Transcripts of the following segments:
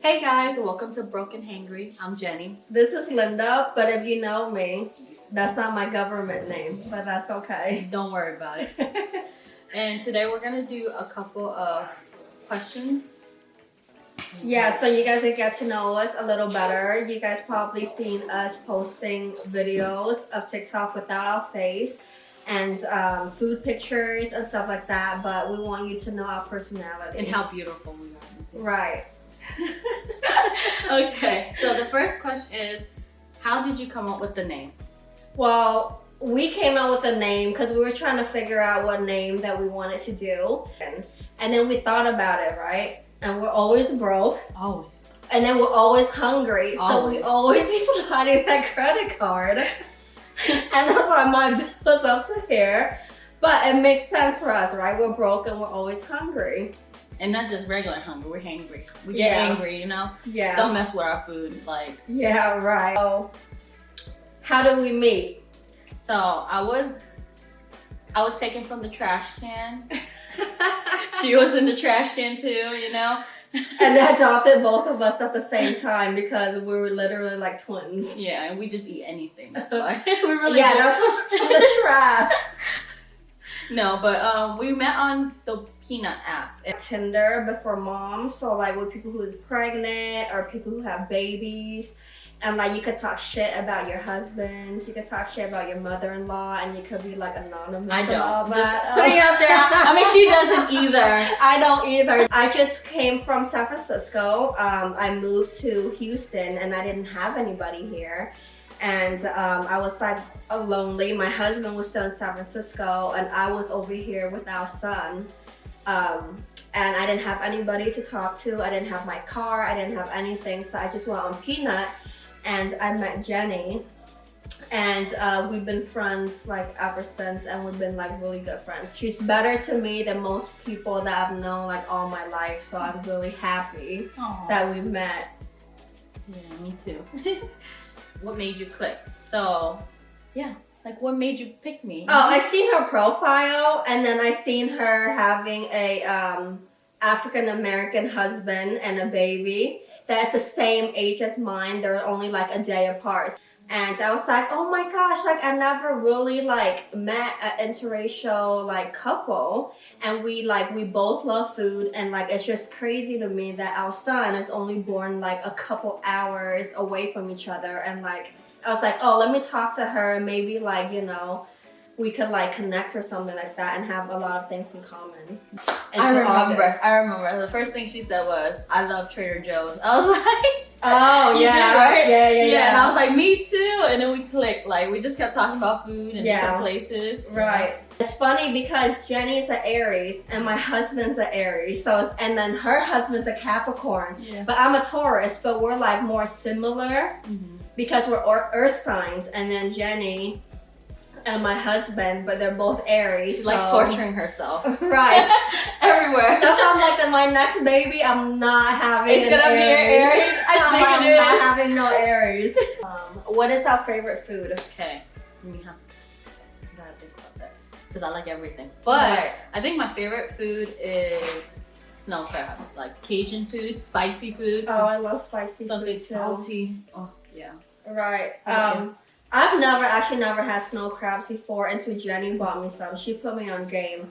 Hey guys, welcome to Broken Hangry. I'm Jenny. This is Linda, but if you know me, that's not my government name, but that's okay. Don't worry about it. And today we're going to do a couple of questions. Yeah, so you guys can get to know us a little better. You guys probably seen us posting videos of TikTok without our face and food pictures and stuff like that, but we want you to know our personality. And how beautiful we are. Right. Okay, so the first question is, how did you come up with the name? Well, we came up with a name because we were trying to figure out what name that we wanted to do. And then we thought about it, right? And we're always broke. Always. And then we're always hungry. Always. So we always be sliding that credit card. And that's why my bill was up to here. But it makes sense for us, right? We're broke and we're always hungry. And not just regular hunger, we're hangry. We get angry, you know? Yeah. Don't mess with our food, like. Yeah, right. So, how do we meet? So I was taken from the trash can. She was in the trash can too, you know? And they adopted both of us at the same time because we were literally like twins. Yeah, and we just eat anything. That's why. We really yeah, that's from the trash. No, but we met on the Peanut app. Tinder before moms, so like with people who are pregnant or people who have babies. And like you could talk shit about your husbands, you could talk shit about your mother-in-law, and you could be like anonymous I don't. and all that. Just putting out there. I mean, she doesn't either. I don't either. I just came from San Francisco. I moved to Houston and I didn't have anybody here. And I was like lonely. My husband was still in San Francisco and I was over here with our son. And I didn't have anybody to talk to. I didn't have my car. I didn't have anything. So I just went on Peanut and I met Jenny. And we've been friends like ever since, and we've been like really good friends. She's better to me than most people that I've known like all my life. So I'm really happy that we met. Yeah, me too. What made you click? So, yeah, like what made you pick me? Oh, I seen her profile, and then I seen her having a African American husband and a baby that's the same age as mine. They're only like a day apart. And I was like, oh my gosh, like I never really like met an interracial like couple. And we both love food, and like it's just crazy to me that our son is only born like a couple hours away from each other. And like I was like, oh, let me talk to her, maybe like, you know, we could like connect or something like that and have a lot of things in common. I remember. The first thing she said was, I love Trader Joe's. I was like, oh yeah, right? Yeah. And I was like, me too. And then we clicked. Like we just kept talking about food and different places. Right. It's funny because Jenny's an Aries and my husband's an Aries. And then her husband's a Capricorn. Yeah. But I'm a Taurus, but we're like more similar because we're earth signs. And then Jenny and my husband, but they're both Aries. She likes torturing herself. Right. Everywhere. That's why I'm like, that my next baby, I'm not having It's gonna be your Aries? I'm not having no Aries. What is our favorite food? Okay. We gotta think about that. Because I like everything. But I think my favorite food is snow crabs. Like Cajun food, spicy food. Oh, I love spicy Something food too. salty. Oh, yeah. Right. I've never had snow crabs before until Jenny bought me some. She put me on game.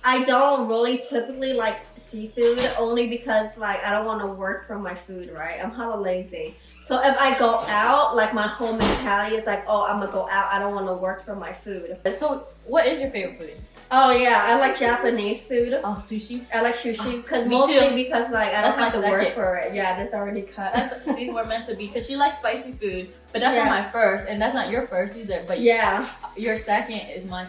I don't really typically like seafood only because like I don't want to work for my food, right? I'm hella lazy. So if I go out, like my whole mentality is like, oh, I'm gonna go out. I don't want to work for my food. So what is your favorite food? Oh yeah, I like Japanese food. Oh, sushi? I like sushi because because like I don't have to work for it. Yeah, that's already cut. See, we're meant to be because she likes spicy food, but that's not my first, and that's not your first either. But your second is my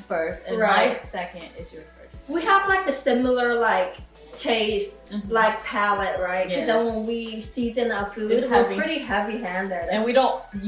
first, and my second is your first. We have like the similar like taste, like palate, right? Because then when we season our food, we're pretty heavy-handed. And you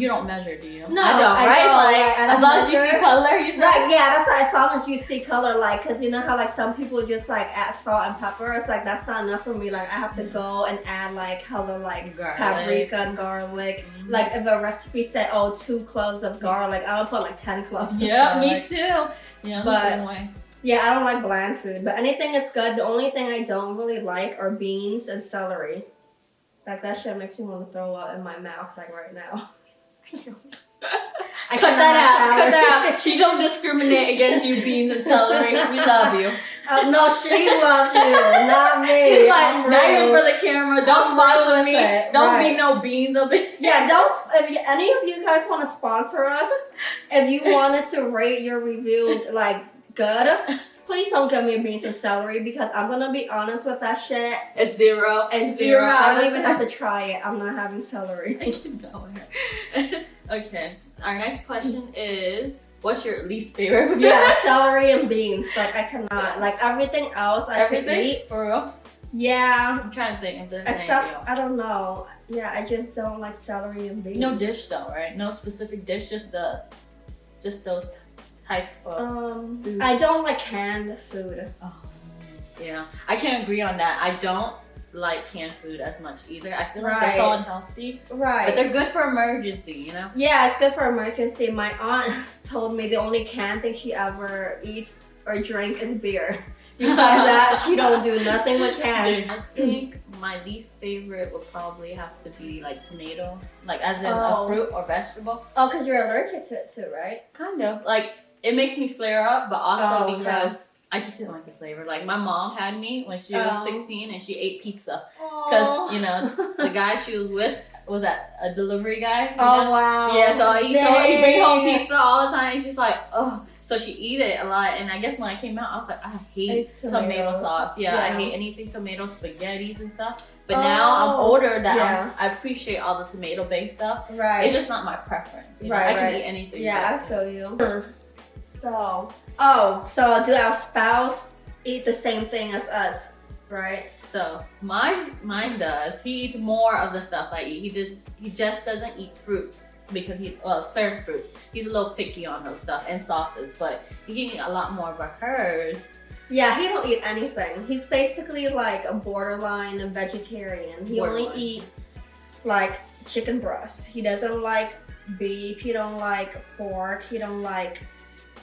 don't measure, do you? No, I don't, right? As long as you see color, you say? Right, yeah, that's why as long as you see color, like, because you know how like some people just like add salt and pepper, it's like that's not enough for me. Like I have to go and add like color, like paprika, garlic. Like if a recipe said, 2 cloves of garlic, I'll put like 10 cloves of garlic. Me too. Yeah, the same way. Yeah, I don't like bland food, but anything is good. The only thing I don't really like are beans and celery. Like that shit makes me want to throw up in my mouth like right now. Cut that out. She don't discriminate against you, beans and celery. We love you. No, she loves you, not me. She's like, not even for the camera. Don't sponsor me. Don't be no beans up in. Yeah, don't. If any of you guys want to sponsor us, if you want us to rate your review like good, please don't give me beans and celery because I'm gonna be honest with that shit. It's zero. It's zero. I don't even have to try it. I'm not having celery. Okay. Our next question is, what's your least favorite? Yeah, celery and beans. Like I cannot. Like everything else I could eat. For real? Yeah. I'm trying to think if there's except I don't know. Yeah, I just don't like celery and beans. No dish though, right? No specific dish, just those type of food. I don't like canned food. Oh, yeah. I can agree on that. I don't like canned food as much either. I feel like they're so unhealthy. Right. But they're good for emergency, you know? Yeah, it's good for emergency. My aunt told me the only canned thing she ever eats or drink is beer. Besides that, she don't do nothing with cans. I think my least favorite would probably have to be like tomatoes. Like as in a fruit or vegetable. Oh, because you're allergic to it too, right? Kind of. Like it makes me flare up, but also because I just didn't like the flavor. Like my mom had me when she was 16 and she ate pizza. Because, you know, the guy she was with was a delivery guy. Oh, wow. Yeah, so he bring home pizza all the time. And she's like, oh. So she eat it a lot. And I guess when I came out, I was like, I hate tomato sauce. Yeah, I hate anything tomato, spaghettis and stuff. But now I'm older that I appreciate all the tomato-based stuff. Right. It's just not my preference. You know? I can eat anything. Yeah, I feel you. So do our spouse eat the same thing as us, right? So mine does. He eats more of the stuff I eat. He just doesn't eat fruits because certain fruits. He's a little picky on those stuff and sauces, but he can eat a lot more. But hers, yeah, he don't eat anything. He's basically like a borderline vegetarian. He only eat like chicken breast. He doesn't like beef. He don't like pork. He don't like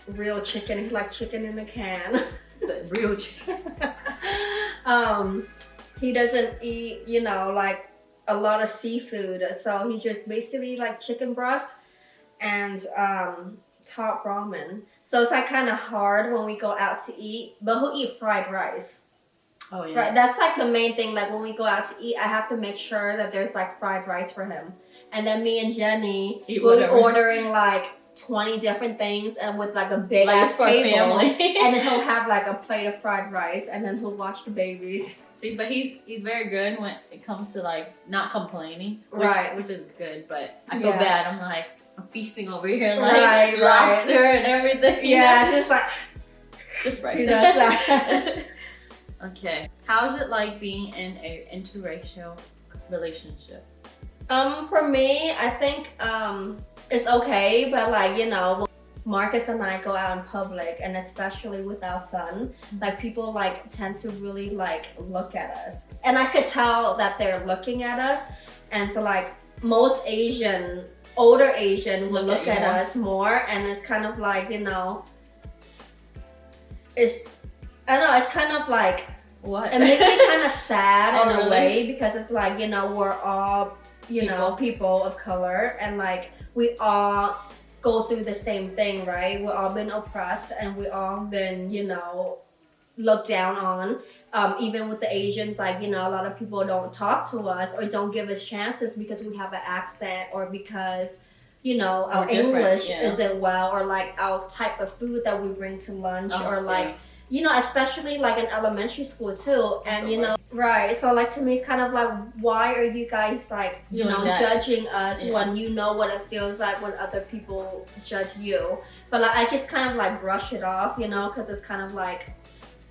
real chicken. He like chicken in a can. Real chicken. He doesn't eat, you know, like a lot of seafood. So he just basically like chicken breast and top ramen. So it's like kind of hard when we go out to eat, but he'll eat fried rice. Oh yeah. Right. That's like the main thing. Like when we go out to eat, I have to make sure that there's like fried rice for him. And then me and Jenny will be ordering like 20 different things and with like a big ass table. And then he'll have like a plate of fried rice and then he'll watch the babies. See, but he's very good when it comes to like not complaining. Which is good, but I feel bad. I'm like, I'm feasting over here like lobster and everything. Yeah, just like just right. He does that. Okay. How's it like being in an interracial relationship? For me, I think it's okay, but like, you know, Marcus and I go out in public and especially with our son, like people like tend to really like look at us. And I could tell that they're looking at us, and so like most older Asian will look at us more, and it's kind of like, you know, I don't know, it's kind of like, what? It makes me kind of sad in a way because it's like, you know, we're all, you know, people of color, and like we all go through the same thing, right? We've all been oppressed and we all been, you know, looked down on. Even with the Asians, like, you know, a lot of people don't talk to us or don't give us chances because we have an accent or because, you know, our English isn't well, or like our type of food that we bring to lunch, or like, you know, especially like in elementary school too. And you know, so like to me it's kind of like, why are you guys like, you know, judging us when you know what it feels like when other people judge you? But like I just kind of like brush it off, you know, because it's kind of like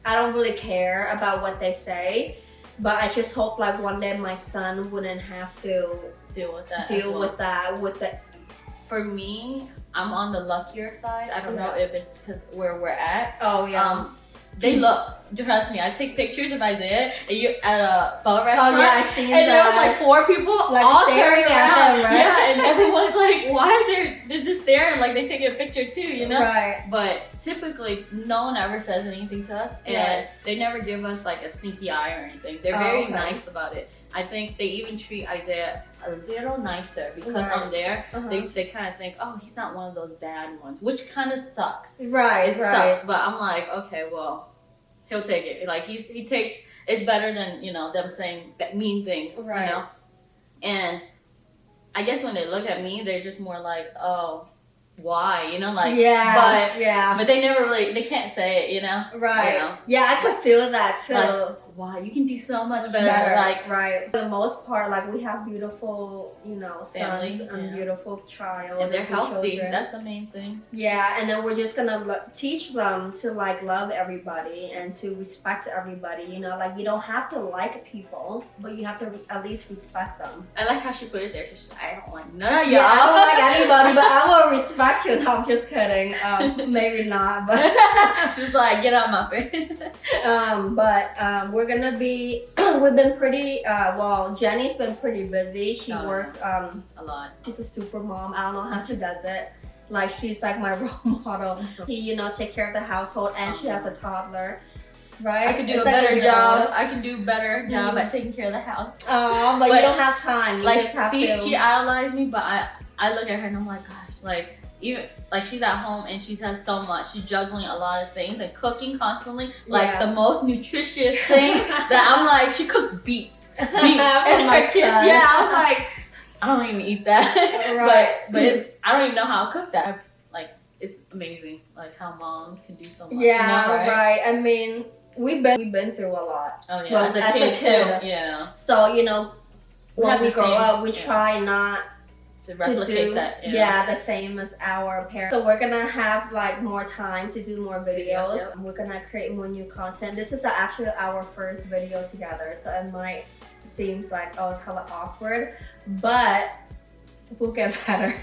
I don't really care about what they say, but I just hope like one day my son wouldn't have to deal with that. For me, I'm on the luckier side. I don't know if it's because where we're at. Oh yeah. They look, trust me, I take pictures of Isaiah at a pho restaurant. Oh yeah, I seen and that. And there was like 4 people like all staring turning at around. Him, right? Yeah, and everyone's like, why is there they're just staring like they taking a picture too, you know? Right. But typically, no one ever says anything to us, and they never give us like a sneaky eye or anything. They're very nice about it. I think they even treat Isaiah a little nicer because on there, they kind of think, oh, he's not one of those bad ones, which kind of sucks. Right, it sucks. But I'm like, okay, well, he'll take it. Like he takes it's better than them saying mean things, you know. And I guess when they look at me, they're just more like, oh, why, like but they never really, they can't say it, right. Yeah, I could feel that too. Like, wow, you can do so much better. Like, right. For the most part, like we have beautiful, sons and beautiful child. And they're healthy. Children. That's the main thing. Yeah, and then we're just gonna teach them to like love everybody and to respect everybody. Like you don't have to like people, but you have to at least respect them. I like how she put it there because I don't like none of y'all. Yeah, I don't like anybody, but I will respect you. No, I'm just kidding. Maybe not, but she's like, get out my face. We're gonna be. We've been pretty. Jenny's been pretty busy. She works a lot. She's a super mom. I don't know how she does it. Like she's like my role model. She, take care of the household, and she has a toddler. Right? I could do a better job. I can do a better job at taking care of the house. But you don't have time. You just have to. She idolized me, but I look at her and I'm like, gosh, like even like she's at home and she does so much. She's juggling a lot of things and cooking constantly. Like the most nutritious thing that I'm like, she cooks beets. And her kids, I was like, I don't even eat that. Right. But I don't even know how to cook that. Like it's amazing, like how moms can do so much. Yeah, right. I mean, we've been through a lot. Oh yeah, well, as a kid too. Yeah. So when we grow up, we try not to replicate that. The same as our parents. So we're gonna have like more time to do more videos. Yes. We're gonna create more new content. This is actually our first video together, so it might seem like it's hella awkward, but we'll get better.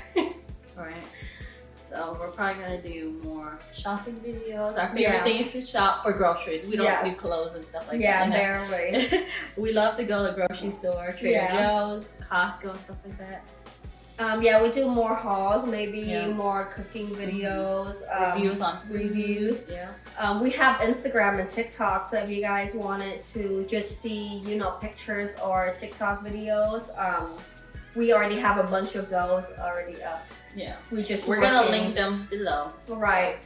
Alright. So we're probably gonna do more shopping videos. Our favorite thing is to shop for groceries. We don't do clothes and stuff like that. Yeah, barely. We love to go to the grocery store, Trader Joe's, Costco, and stuff like that. We do more hauls, maybe more cooking videos, reviews. Yeah. We have Instagram and TikTok, so if you guys wanted to just see, pictures or TikTok videos, we already have a bunch of those already up. Yeah. We're gonna link them below. Right.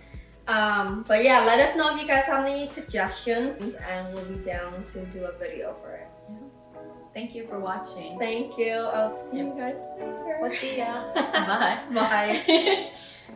But yeah, let us know if you guys have any suggestions, and we'll be down to do a video for it. Thank you for watching. Thank you. I'll see you guys later. We'll see ya. Bye. Bye.